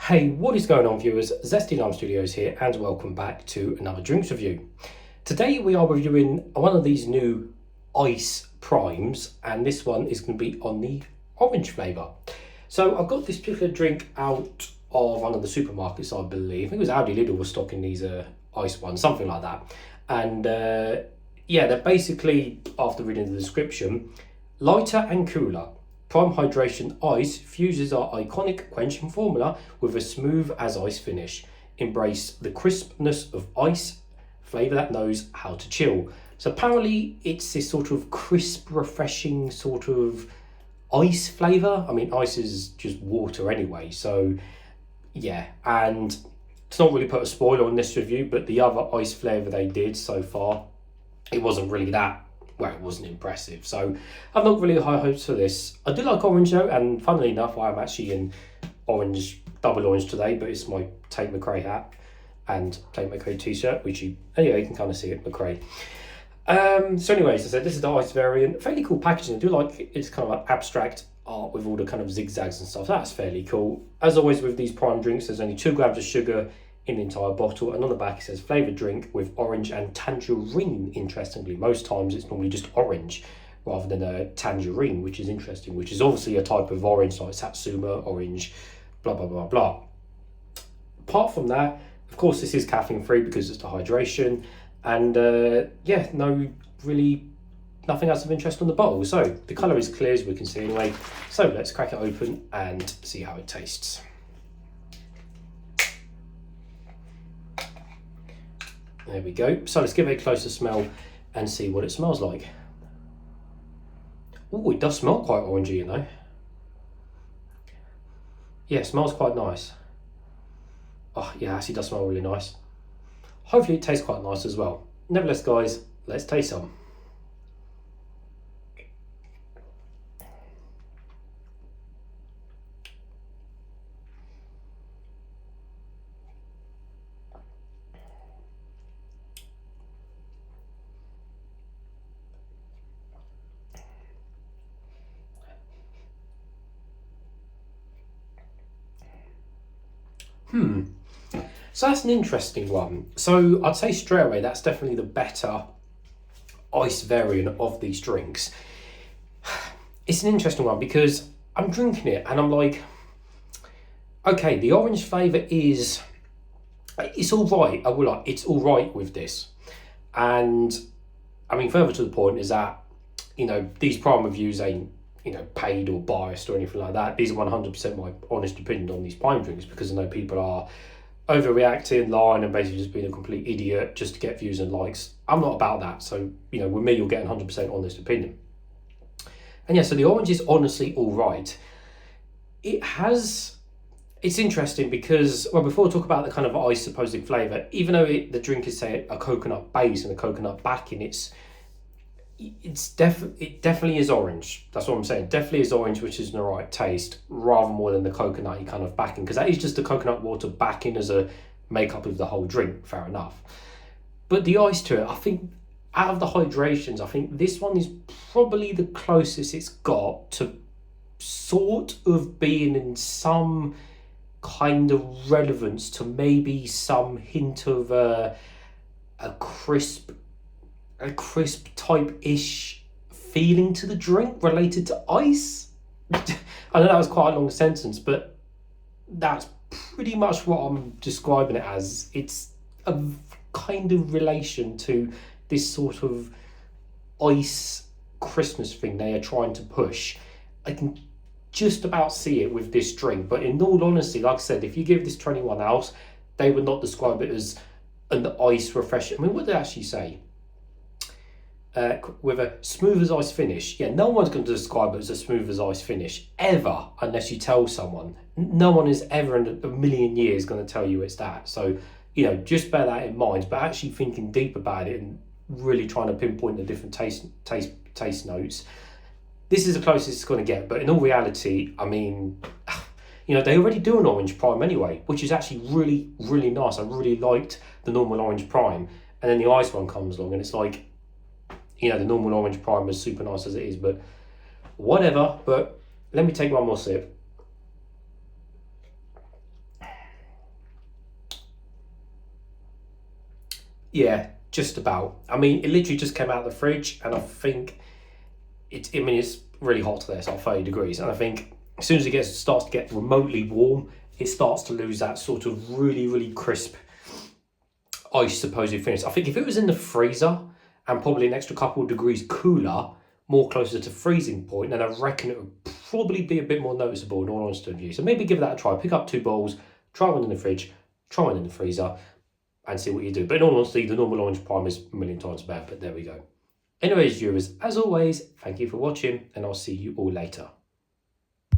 Hey, what is going on, viewers? Zesty Lime Studios here, and welcome back to another drinks review. Today we are reviewing one of these new ice primes, and this one is going to be on the orange flavour. So I've got this particular drink out of one of the supermarkets, I believe. I think it was Aldi Lidl was stocking these ice ones, something like that. And yeah, they're basically, after reading the description, lighter and cooler. Prime Hydration Ice fuses our iconic quenching formula with a smooth as ice finish. Embrace the crispness of ice, flavour that knows how to chill. So apparently it's this sort of crisp, refreshing sort of ice flavour. I mean, ice is just water anyway, so yeah. And it's not really put a spoiler on this review, but the other ice flavour they did so far, it wasn't really that, well, it wasn't impressive. So I've not really high hopes for this. I do like orange though, and funnily enough, I am actually in orange, double orange today, but it's my Tate McRae hat and Tate McRae t-shirt, which you can kind of see it, McRae. So anyways, I said this is the ice variant. Fairly cool packaging. I do like it's kind of like abstract art with all the kind of zigzags and stuff. That's fairly cool. As always with these prime drinks, there's only 2 grams of sugar in the entire bottle, and on the back it says flavoured drink with orange and tangerine. Interestingly, most times it's normally just orange rather than a tangerine, which is interesting, which is obviously a type of orange, like Satsuma orange, blah blah blah blah. Apart from that, of course, this is caffeine free because it's the hydration, and yeah, nothing else of interest on the bottle. So the colour is clear, as we can see anyway. So let's crack it open and see how it tastes. There we go. So let's give it a closer smell and see what it smells like. Oh, it does smell quite orangey, you know. Yeah, it smells quite nice. Oh, yeah, actually does smell really nice. Hopefully it tastes quite nice as well. Nevertheless, guys, let's taste some. So that's an interesting one. So I'd say straight away that's definitely the better ice variant of these drinks. It's an interesting one because I'm drinking it and I'm like, okay, the orange flavour it's all right. I will like, it's all right with this. And I mean, further to the point is that, you know, these prime reviews ain't, you know, paid or biased or anything like that. These are 100% my honest opinion on these prime drinks, because I know people are overreacting, lying, and basically just being a complete idiot just to get views and likes. I'm not about that. So, you know, with me, you'll get 100% honest opinion. And yeah, so the orange is honestly all right. It's interesting because, well, before we talk about the kind of ice supposed flavour, even though the drink is, say, a coconut base and a coconut backing, it definitely is orange. That's what I'm saying. Definitely is orange, which is the right taste, rather more than the coconutty kind of backing, because that is just the coconut water backing as a makeup of the whole drink. Fair enough. But the ice to it, I think, out of the hydrations, I think this one is probably the closest it's got to sort of being in some kind of relevance to maybe some hint of a crisp type-ish feeling to the drink related to ice. I know that was quite a long sentence, but that's pretty much what I'm describing it as. It's a kind of relation to this sort of ice Christmas thing they are trying to push. I can just about see it with this drink, but in all honesty, like I said, if you give this to anyone else, they would not describe it as an ice refreshing. I mean, what did they actually say? With a smooth as ice finish. Yeah, no one's going to describe it as a smooth as ice finish ever, unless you tell someone. No one is ever in a million years going to tell you it's that. So, you know, just bear that in mind. But actually thinking deep about it and really trying to pinpoint the different taste notes, this is the closest it's going to get. But in all reality, I mean, you know, they already do an orange prime anyway, which is actually really, really nice. I really liked the normal orange prime, and then the ice one comes along, and it's like, you know, the normal orange prime is super nice as it is, but whatever. But let me take one more sip. Yeah, just about. I mean, it literally just came out of the fridge, and I think it's really hot today. It's like 30 degrees, and I think as soon as starts to get remotely warm, it starts to lose that sort of really crisp ice supposed finish. I think if it was in the freezer and probably an extra couple of degrees cooler, more closer to freezing point, then I reckon it would probably be a bit more noticeable in all honesty with you. So maybe give that a try. Pick up 2 bowls, try one in the fridge, try one in the freezer, and see what you do. But in all honesty, the normal orange prime is a million times better, but there we go. Anyways, viewers, as always, thank you for watching, and I'll see you all later.